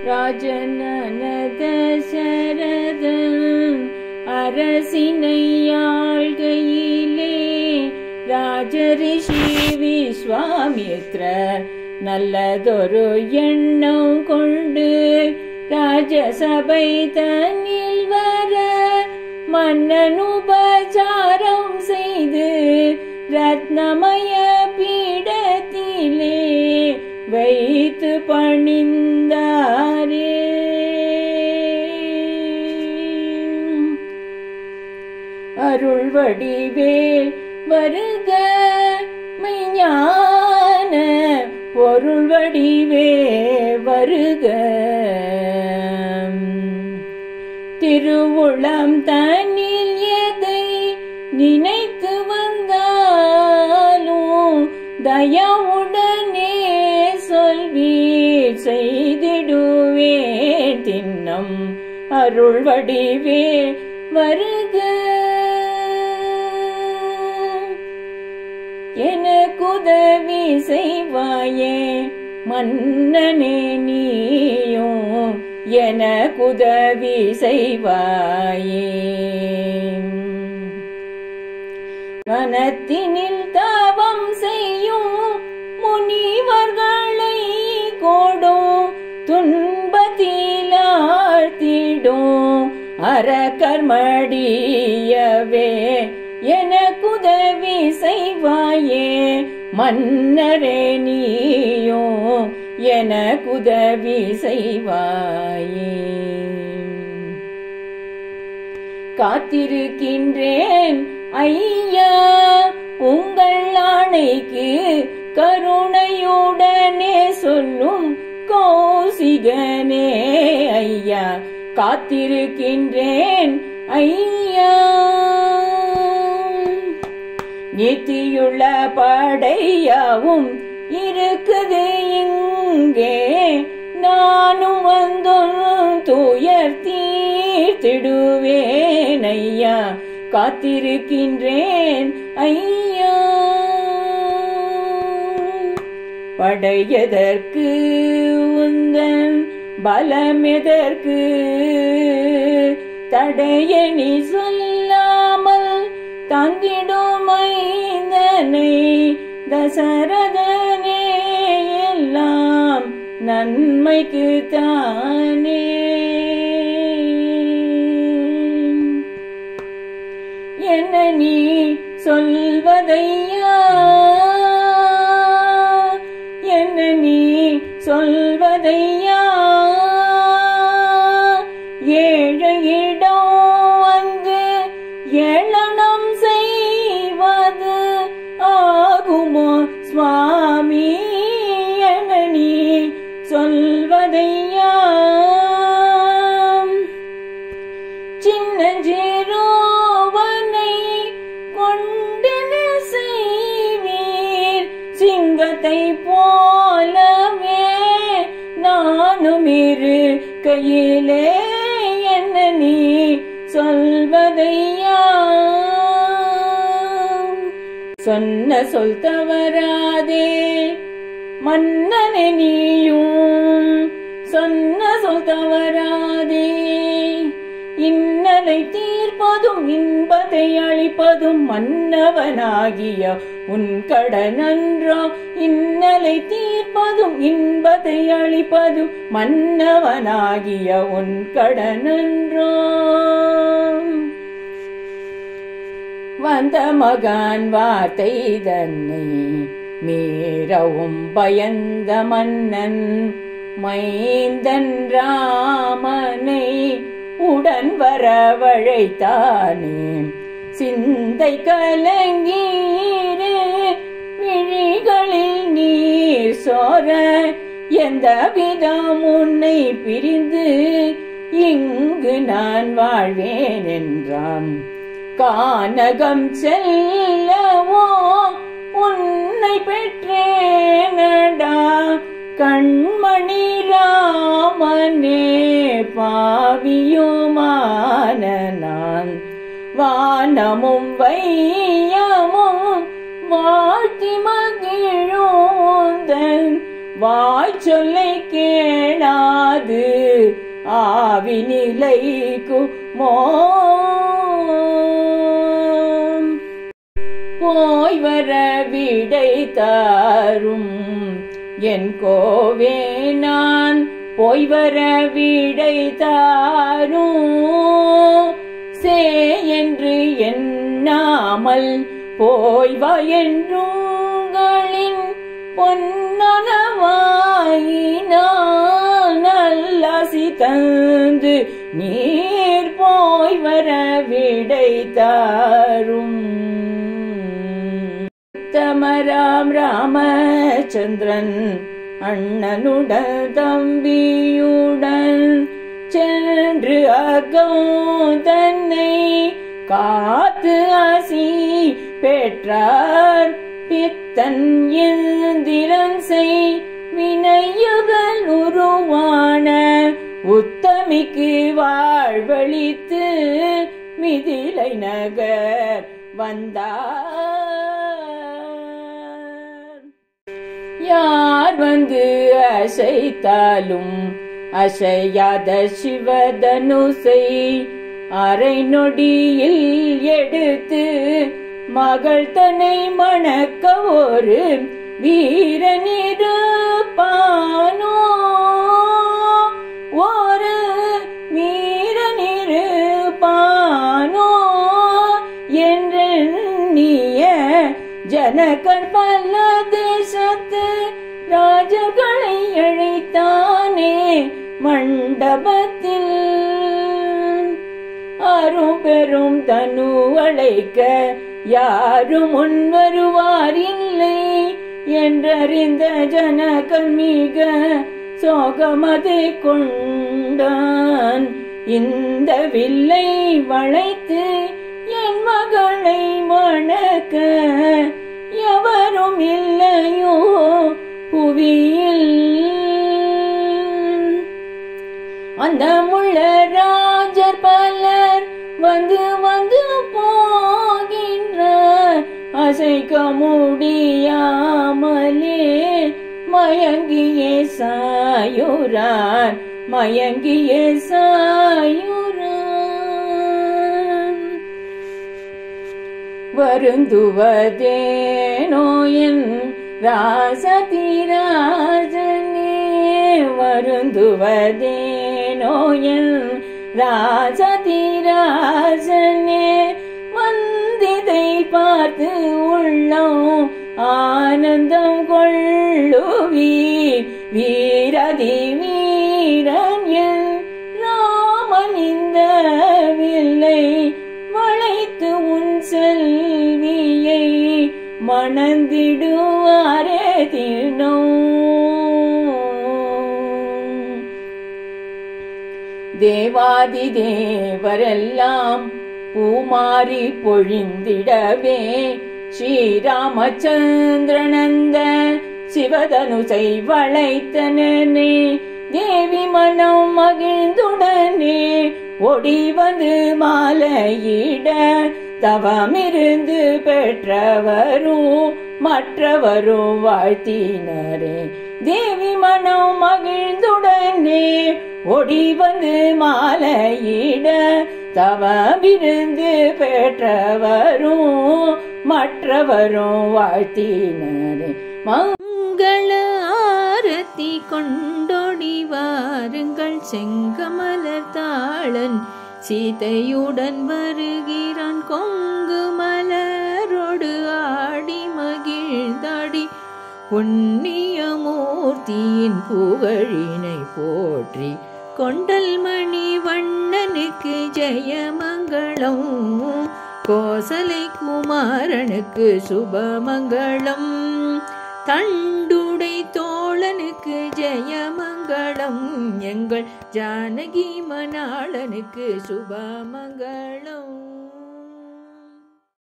ராஜன தசரதன் அரசினை ஆள்கையிலே ராஜரிஷி விஸ்வாமித்ரர் நல்லதொரு எண்ணம் கொண்டு ராஜசபை தன்னில் வர மன்னன் உபசாரம் செய்து ரத்னமய பீடத்திலே வைத்து பணிந்தாரே. அருள் வடிவேல் வருக மெய்ஞான பொருள் வடிவே வருக. திருவுளம் தன்னில் எதை நினைத்து வந்தாலும் தயவுடனே சொல்வீர் செய்திடுவேன் தின்னம் அருள் வடிவே வருக. எனக்குதவி செய்வாயே மன்னனே நீயும் எனக்குதவி செய்வாயே. மனத்தினில் தவம் செய்யும் முனிவர்களை கோடும் துன்பத்தில் ஆழ்த்திடும் அறக்கர்மடியவே எனக்குதவி செய்வாயே மன்னரே நீயும் எனக்குதவி செய்வாயே. காத்திருக்கின்றேன் ஐயா உங்கள் ஆணைக்கு கருணையுடனே சொல்லும் கௌசிகனே ஐயா காத்திருக்கின்றேன் ஐயா. நீத்தியுள்ள படையாவும் இருக்குது இங்கே நானும் வந்தொன் துயர் தீர்த்திடுவேன் ஐயா காத்திருக்கின்றேன் ஐயா. படையதற்கு உந்தன் பலமெதற்கு தடையணி சொல்லாமல் தந்திடும் ஐந்தனை தசரதனே எல்லாம் நன்மைக்கு தானே. என்ன நீ சொல்வதையா என்ன நீ சொல்வதையா ஏழையிடம் வந்து ஏளனம் செய்வது ஆகுமோ சுவாமி என நீ சொல்வதையா. சின்னஞ்சிறுவனை கொண்டென செய்வீர் சிங்கத்தை போலவே நானும் இரு கையிலே என்ன நீ சொல்வதையா. சொன்ன சொல் தவறாதே மன்னனே நீயும் சொன்ன சொல் தவறாதே. இன்னலை தீர்ப்பதும் இன்பத்தை அளிப்பதும் மன்னவனாகிய உன் கடனன்றோ. இன்னலை தீர்ப்பதும் இன்பத்தை அளிப்பதும் மன்னவனாகிய உன் கடனன்றோ. வந்த மகான் வார்த்தை தன்னை மீறவும் பயந்த மன்னன் மைந்தன் ராமனை உடன் வரவழைத்தானே. சிந்தை கலங்கீரே விழிகளில் நீர் சோர எந்த விதம் உன்னை பிரிந்து இங்கு நான் வாழ்வேன் என்றான். கானகம் செல்லவோ உன்னை பெற்றேனடா கண்மணி ராமனே பாவியுமான நான். வானமும் வையமும் வாழ்த்தி மகிழுந்தன் வாய் சொல்லை கேளாது ஆவி நிலைக்குமோ போய் வர விடை தாரும் என் கோவே நான் போய் வர விடை தாரும் சே என்று எண்ணாமல் போய் வா என்றுங்களின் பொன்னனவாயினால் நல்லாசி தந்து நீர் போய் வர விடை தாரும். உத்தமராம் ராமச்சந்திரன் அண்ணனுடன் தம்பியுடன் சென்று அகம் தன்னை காத்து ஆசி பெற்றார் பித்தன் எந்திரன் செய் வினையுகள் உருவான உத்தமிக்கு வாழ்வழித்து மிதிலை நகர் வந்தார். யார் வந்து அசைத்தாலும் அசையாத சிவதனுசை அரை நொடியில் எடுத்து மகள் தன்னை மணக்க ஒரு வீரனிருப்பானோ ஒரு வீரனிருப்பானோ என்றெண்ணிய ஜனகர் பல தேசத்து ராஜர்களை அழைத்தானே மண்டபத்தில் அரும் பெரும் தனு அழைக்க யாரும் முன் வருவாரில்லை என்றறிந்த ஜனகன் மிக சோகமதை கொண்டான். இந்த வில்லை வளைத்து என் மகளை மணக்க எவரும் இல்லையோ புவியில். அந்த முள்ள ராஜர் பலர் வந்து வந்து போகின்றார் அசைக்க முடியாமலே மயங்கியே சாயுறார் மயங்கியே சாயுறார். வருந்துவதேனோ என் ராசதிராஜனே வருந்துவதேனோ என் ராசதிராஜனே வந்திதை பார்த்து உள்ளம் ஆனந்தம் கொள்ளுவீர் வீரதி வீரன் என் ராமன் இந்த வில்லை வளைத்து உன் செல்வியை மணந்திடுவாரே தினோ. தேவாதி தேவரெல்லாம் பூமாரி பொழிந்திடவே ஸ்ரீராமச்சந்திரனந்த சிவதனுசை வளைத்தனே தேவி மனம் மகிழ்ந்துடனே ஓடி வந்து மாலையிட தவமிருந்து பெற்றவரும் மற்றவரும் வாழ்த்தினரே. தேவி மனம் மகிழ்ந்துடனே ஓடி வந்து மாலையிட தவமிருந்து பெற்றவரும் மற்றவரும் வாழ்த்தினரே. மங்கள ஆரத்தி கொண்டோடி வாருங்கள் செங்கமலர் தாளன் சீதையுடன் வருகிறான் கொங்கு மலரோடு ஆடி மகிழ்ந்தாடி புண்ணியமூர்த்தியின் புகழினை போற்றி கொண்டல் மணி வண்ணனுக்கு ஜெயமங்களம் கோசலை குமாரனுக்கு சுபமங்களம் தண்டுடை தோழனுக்கு ஜெயமங்களம் எங்கள் ஜானகி மணாளனுக்கு சுபமங்களம்.